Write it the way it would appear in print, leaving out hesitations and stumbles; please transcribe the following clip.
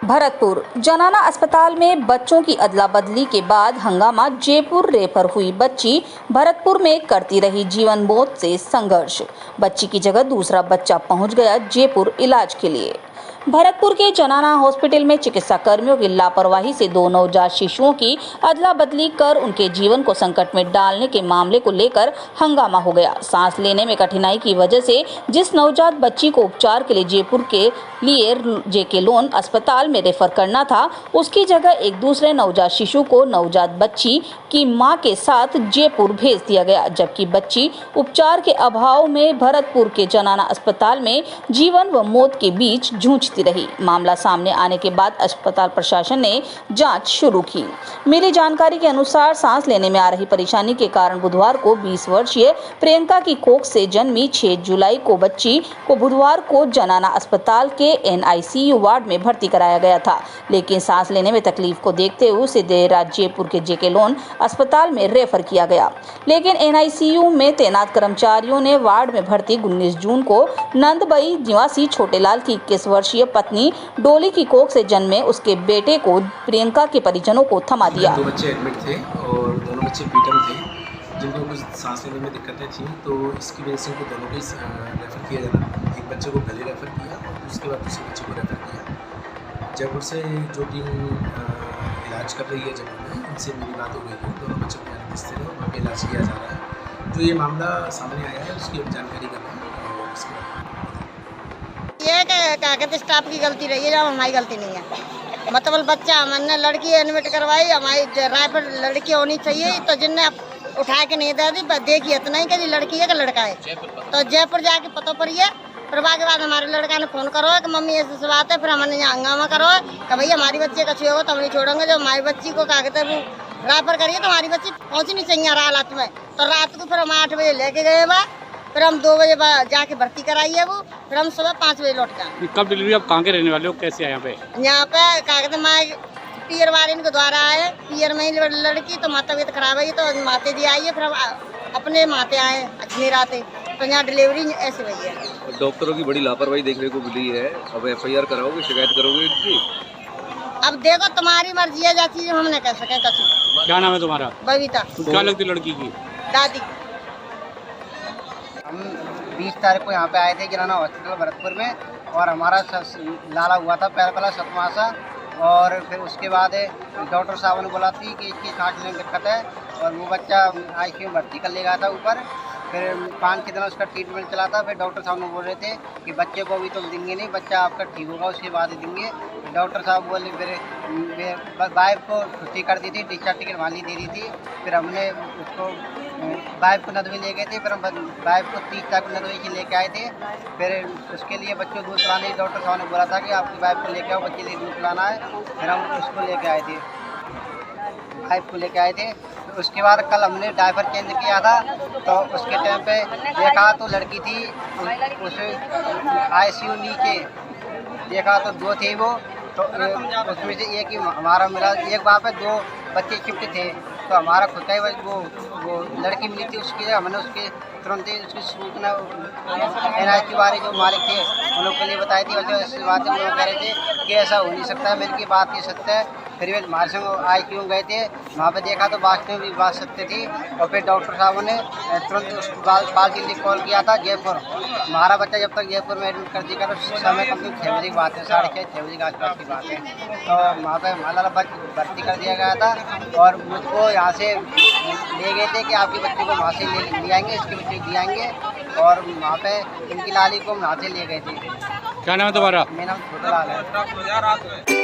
भरतपुर जनाना अस्पताल में बच्चों की अदला बदली के बाद हंगामा। जयपुर रेफर हुई बच्ची, भरतपुर में करती रही जीवन मौत से संघर्ष। बच्ची की जगह दूसरा बच्चा पहुंच गया जयपुर इलाज के लिए। भरतपुर के जनाना हॉस्पिटल में चिकित्सा कर्मियों की लापरवाही से दो नवजात शिशुओं की अदला बदली कर उनके जीवन को संकट में डालने के मामले को लेकर हंगामा हो गया। सांस लेने में कठिनाई की वजह से जिस नवजात बच्ची को उपचार के लिए जयपुर के लिए जेके लोन अस्पताल में रेफर करना था, उसकी जगह एक दूसरे नवजात शिशु को नवजात बच्ची की मां के साथ जयपुर भेज दिया गया, जबकि बच्ची उपचार के अभाव में भरतपुर के जनाना अस्पताल में जीवन व मौत के बीच जूझती रही। मामला सामने आने के बाद अस्पताल प्रशासन ने जांच शुरू की। मिली जानकारी के अनुसार सांस लेने में आ रही परेशानी के कारण बुधवार को 20 वर्षीय प्रियंका की कोख से जन्मी 6 जुलाई को बच्ची को बुधवार को जनाना अस्पताल के NICU वार्ड में भर्ती कराया गया था, लेकिन सांस लेने में तकलीफ को देखते हुए उसे देर रात जयपुर के जेके लोन अस्पताल में रेफर किया गया। लेकिन NICU में तैनात कर्मचारियों ने वार्ड में भर्ती 19 जून को नंदबई निवासी छोटेलाल की 21 वर्षीय पत्नी डोली की कोख से जन्मे उसके बेटे को प्रियंका के परिजनों को थमा दिया। दो बच्चे एडमिट थे और दोनों बच्चे पीटम थे, जिनको कुछ सांस लेने में दिक्कतें थी, तो इसकी वजह से उनको दोनों को रेफ़र किया जाना। एक बच्चे को पहले रेफ़र किया और उसके बाद दूसरे बच्चे को रेफ़र किया। जयपुर से जो टीम इलाज कर रही है जयपुर में, उनसे मेरी बात हो गई है। दोनों बच्चों को यहाँ स्थित है, वहाँ पर इलाज किया जा रहा है। जो ये मामला सामने आया है उसकी अब जानकारी करना है और उसके ये क्या कहते स्टाफ की गलती रही है, जब हमारी गलती नहीं है। मतलब बच्चा हमने लड़की एडमिट करवाई, हमारी राय पर लड़की होनी चाहिए, तो जिनने उठा के नहीं दे दी, देखिए इतना ही कि लड़की है कि लड़का है, तो जयपुर जाके पता पड़ी है। फिर के बाद हमारे लड़का ने फ़ोन करो कि मम्मी ऐसी बात है, फिर हमने यहाँ हंगामा करो कि भैया हमारी बच्चे का छुएगा तो हम नहीं छोड़ेंगे। जब हमारी बच्ची को क्या कहते हैं वो रेफर करिए तो हमारी बच्ची पहुँचनी चाहिए हालत में। तो रात को फिर हम 8 बजे लेके गए बा, फिर हम 2 बजे जाके भर्ती कराई है वो, फिर हम सुबह 5 बजे लौट गए। कब डिलीवरी? आप कहाँ के रहने वाले हो, कैसे आए यहाँ पे? यहाँ पे क्या कहते हैं माँ पियर वाले के द्वारा आए, पियर में ही लड़की तो माँ तबीयत खराब है तो माते जी आई है, फिर हम अपने माते आए अजमेर आते, तो यहाँ डिलीवरी ऐसे हुई है। डॉक्टरों की बड़ी लापरवाही देखने को मिली है। अब FIR कराओगे, शिकायत करोगे इनकी? अब देखो तुम्हारी मर्जी है, जैसी हम नहीं कह सके कछु। क्या नाम है तुम्हारा? बबीता। क्या लगती लड़की की? दादी। हम 20 तारीख को यहाँ पे आए थे जनाना हॉस्पिटल भरतपुर में, और हमारा लाला हुआ था पैर पहला सतमासा, और फिर उसके बाद डॉक्टर साहब ने बोला थी कि इसकी सांस लेने में दिक्कत है, और वो बच्चा ICU में भर्ती कर ले गया था ऊपर। फिर 5-6 दिन उसका ट्रीटमेंट चला था। फिर डॉक्टर साहब ने बोल रहे थे कि बच्चे को अभी तो देंगे नहीं, बच्चा आपका ठीक होगा उसके बाद ही देंगे। डॉक्टर साहब बोले, फिर वाइफ को छुट्टी कर दी थी, डिस्चार्ज टिकट वाली दे दी थी। फिर हमने उसको वाइफ को नदवी ले गए थे, फिर हम वाइफ को 30 तारीख को नदवी से लेके आए थे। फिर उसके लिए बच्चों को दूध पिलाने डॉक्टर साहब ने बोला था कि आपकी वाइफ को लेके आओ, बच्चे लिए दूध पिलाना है। फिर हम उसको लेके आए थे, वाइफ को लेके आए थे। तो उसके बाद कल हमने डायपर चेंज किया था, तो उसके टाइम पे देखा तो लड़की थी, उस ICU नीचे देखा तो 2 थे वो, तो उसमें से एक ही हमारा मिला। एक वहाँ पे 2 बच्चे शिफ्ट थे, तो हमारा खुद का ही वो लड़की मिली थी। उसकी हमने उसके तुरंत ही उसकी सूचना NICU वाले जो मालिक थे उन लोग के लिए बताई थी। वैसे ऐसी बात है, वो कह रहे थे कि ऐसा हो नहीं सकता है, मेरी की बात ये सत्य है। फिर वे हमारे संग ICU गए थे, वहाँ पे देखा तो वास्तव में भी बात सत्य थी। और फिर डॉक्टर साहबों ने तुरंत उस पार्टी ने कॉल किया था जयपुर। हमारा बच्चा जब तक जयपुर में एडमिट कर दिया, समय कम से 6 बजे की बात है, 6:30 बजे के आसपास की बात है। तो वहाँ पर हमारा भर्ती कर दिया गया था, और मुझको यहाँ से ले गए थे कि आपके बच्चे को वहाँ से ले आएंगे, इसके बच्चे ले आएंगे, और वहाँ पे इनकी लाली को वहाँ से ले गए थे। क्या नाम है तुम्हारा? मेरा नाम छोटा लाल है।